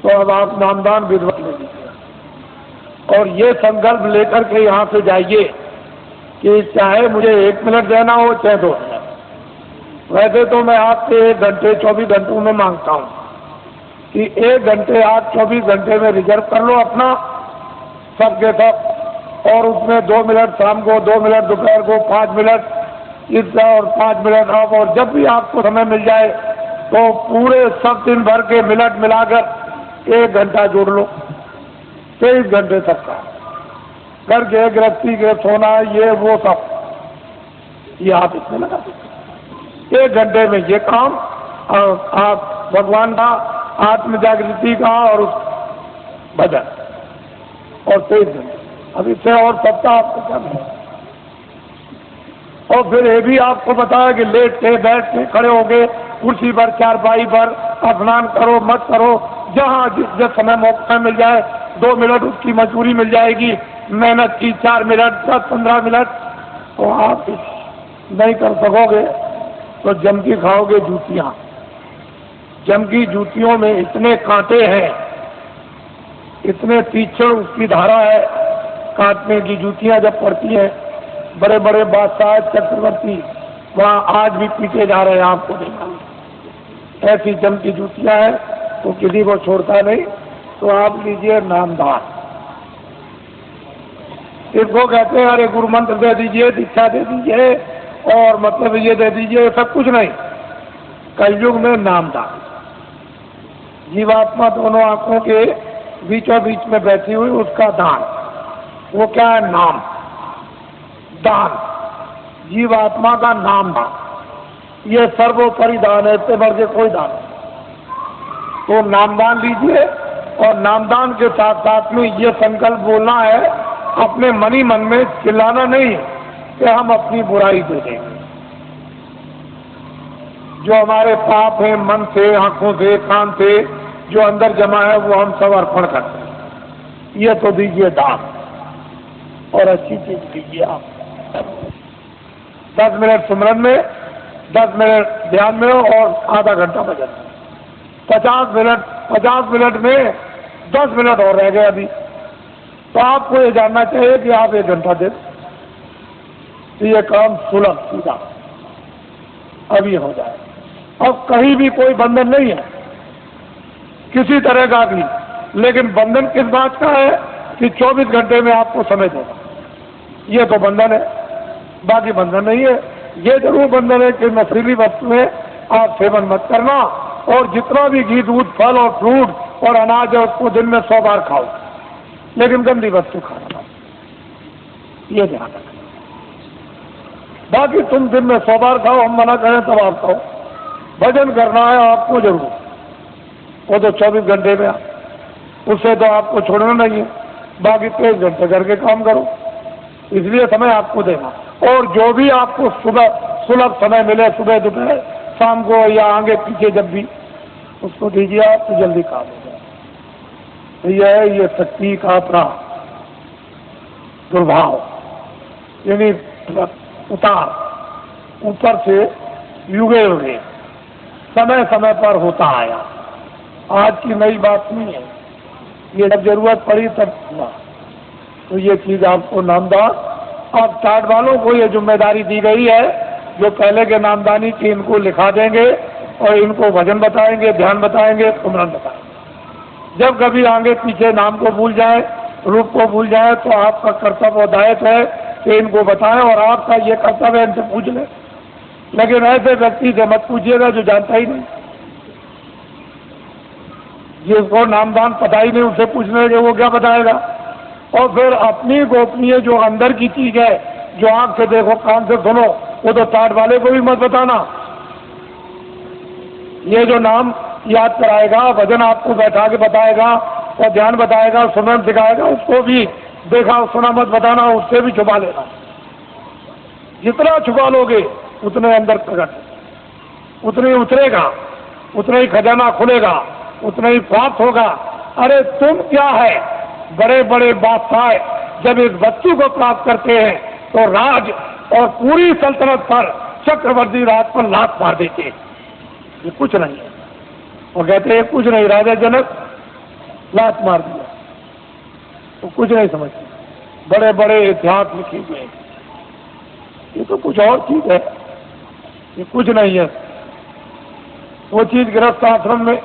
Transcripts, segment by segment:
तो अब आप नामदान विधिवत ले लीजिए और ये संकल्प लेकर के यहाँ से जाइए कि चाहे मुझे 1 मिनट देना हो चाहे 2 मिनट। वैसे तो मैं आपसे 1 घंटे 24 घंटों में मांगता हूँ कि 1 घंटे आप 24 घंटे में रिजर्व कर लो अपना सबके सब, और उसमें 2 मिनट शाम को, 2 मिनट दोपहर को, 5 मिनट इसका और 5 मिनट आप, और जब भी आपको समय मिल जाए तो पूरे सब दिन भर के मिनट मिलाकर 1 घंटा जोड़ लो, 23 घंटे तक का। घर के गृहस्थी के सोना ये वो सब ये आप इसमें लगा दीजिए। 1 घंटे में ये काम और आप भगवान का आत्म जागृति का और भजन और 23 घंटे। अब इससे और सप्ताह आपको क्या मिले। और फिर ये भी आपको बताया कि लेट के बैठ के खड़े हो गए कुर्सी पर चारपाई पर स्नान करो मत करो, जहाँ जिस समय मौका मिल जाए 2 मिनट उसकी मजदूरी मिल जाएगी, मेहनत की 4 मिनट 10-15 मिनट, तो आप नहीं कर सकोगे तो जम की खाओगे जूतियाँ। जम की जूतियों में इतने कांटे हैं, इतने तीक्ष्ण उसकी धारा है, काटने की जूतियाँ जब पड़ती हैं, बड़े बड़े बादशाह चक्रवर्ती वहाँ आज भी पीटे जा रहे हैं आपको देखा। ऐसी जम की जूतियाँ हैं तो किसी को छोड़ता नहीं। तो आप लीजिए नामदान, इसको कहते हैं अरे गुरु मंत्र दे दीजिए, दीक्षा दे दीजिए और मतलब ये दे दीजिए, सब कुछ नहीं। कलयुग में नामदान, जीवात्मा दोनों आंखों के बीचों बीच में बैठी हुई उसका दान, वो क्या है? नाम दान, जीवात्मा का नाम दान, ये सर्वोपरि दान है, इससे बढ़ के कोई दान नहीं। तो नामदान लीजिए और नामदान के साथ साथ में ये संकल्प बोलना है अपने मनी मन में, चिल्लाना नहीं कि हम अपनी बुराई दे देंगे। जो हमारे पाप है मन से, आंखों से, कान से जो अंदर जमा है वो हम सब अर्पण करते हैं। ये तो दीजिए दान और अच्छी चीज दीजिए आप। 10 मिनट सुमरन में, 10 मिनट ध्यान में और आधा घंटा भजन में, 50 मिनट में 10 मिनट और रह गए अभी, तो आपको ये जानना चाहिए कि आप 1 घंटा दें तो ये काम सुलभ सीधा अभी हो जाए। अब कहीं भी कोई बंधन नहीं है किसी तरह का भी, लेकिन बंधन किस बात का है कि 24 घंटे में आपको समय देना, ये तो बंधन है, बाकी बंधन नहीं है। ये जरूर बंधन है कि नशीली वस्तुएं आप सेवन मत करना और जितना भी घी दूध फल और फ्रूट और अनाज है उसको दिन में 100 बार खाओ, लेकिन गंदी वस्तु खाना मत, ये ध्यान रखना। बाकी तुम दिन में 100 बार खाओ, हम मना करें तब आप खाओ। भजन करना है आपको जरूर, वो तो 24 घंटे में, उससे तो आपको छोड़ना नहीं है। बाकी 23 घंटे करके काम करो, इसलिए समय आपको देना। और जो भी आपको सुलभ समय मिले, सुबह दोपहर शाम को या आगे पीछे जब भी, उसको दीजिए आप तो जल्दी काम हो जाए। तो यह है ये शक्ति का अपना दुर्भाव, यानी उतार ऊपर से युगे युगे समय समय पर होता आया, आज की नई बात नहीं है, ये जब जरूरत पड़ी तब हुआ। तो ये चीज आपको नामदान, अब चार्ट वालों को ये जिम्मेदारी दी गई है जो पहले के नामदानी की, इनको लिखा देंगे और इनको भजन बताएंगे, ध्यान बताएंगे, सुमरन बताएंगे। जब कभी आगे पीछे नाम को भूल जाए, रूप को भूल जाए, तो आपका कर्तव्य और दायित्व है कि इनको बताएं और आपका ये कर्तव्य है इनसे पूछ लें। लेकिन ऐसे व्यक्ति से मत पूछिएगा जो जानता ही नहीं, जिसको नामदान पता ही नहीं, उससे पूछने के वो क्या बताएगा। और फिर अपनी गोपनीय जो अंदर की चीज है, जो आंख से देखो कान से सुनो, वो तो चार्ट वाले को भी मत बताना। ये जो नाम याद कराएगा, भजन आपको बैठा के बताएगा और ध्यान बताएगा, सुमरन सिखाएगा, उसको भी देखा सुना मत बताना, उससे भी छुपा लेना। जितना छुपा लोगे उतने अंदर प्रकट, उतने ही उतरेगा, उतना ही खजाना खुलेगा, उतना ही प्राप्त होगा। अरे तुम क्या है, बड़े बड़े बादशाह जब इस वस्तु को प्राप्त करते हैं तो राज और पूरी सल्तनत पर, चक्रवर्ती राज पर लात मार देते हैं। ये कुछ नहीं है, वो कहते हैं कुछ नहीं। राजा जनक लात मार दिया, तो कुछ नहीं समझते। बड़े बड़े इतिहास लिखे हुए हैं, ये तो कुछ और चीज है, ये कुछ नहीं है। वो चीज गृहस्थ आश्रम में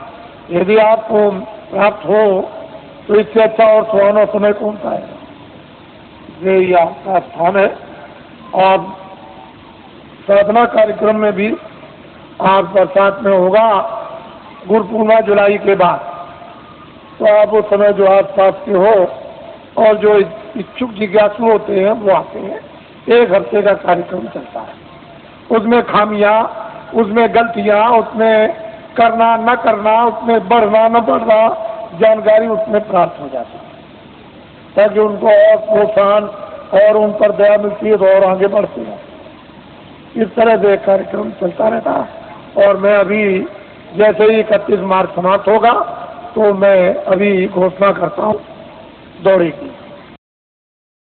यदि आपको प्राप्त हो तो इससे अच्छा और सुहाना समय कौन सा है। ये आपका स्थान है। और साधना कार्यक्रम में भी आप बरसात में होगा गुरु पूर्णिमा जुलाई के बाद, तो आप उस समय जो आस पास के हो और जो इच्छुक जिज्ञासु होते हैं वो आते हैं। 1 हफ्ते का कार्यक्रम चलता है, उसमें खामियां, उसमें गलतियां, उसमें करना न करना, उसमें बढ़ना न बढ़ना, जानकारी उसमें प्राप्त हो जाती है, ताकि उनको और प्रोत्साहन और उन पर दया मिलती है तो और आगे बढ़ते हैं। इस तरह से कार्यक्रम चलता रहता है। और मैं अभी जैसे ही 31 मार्च समाप्त होगा तो मैं अभी घोषणा करता हूँ दौड़े की।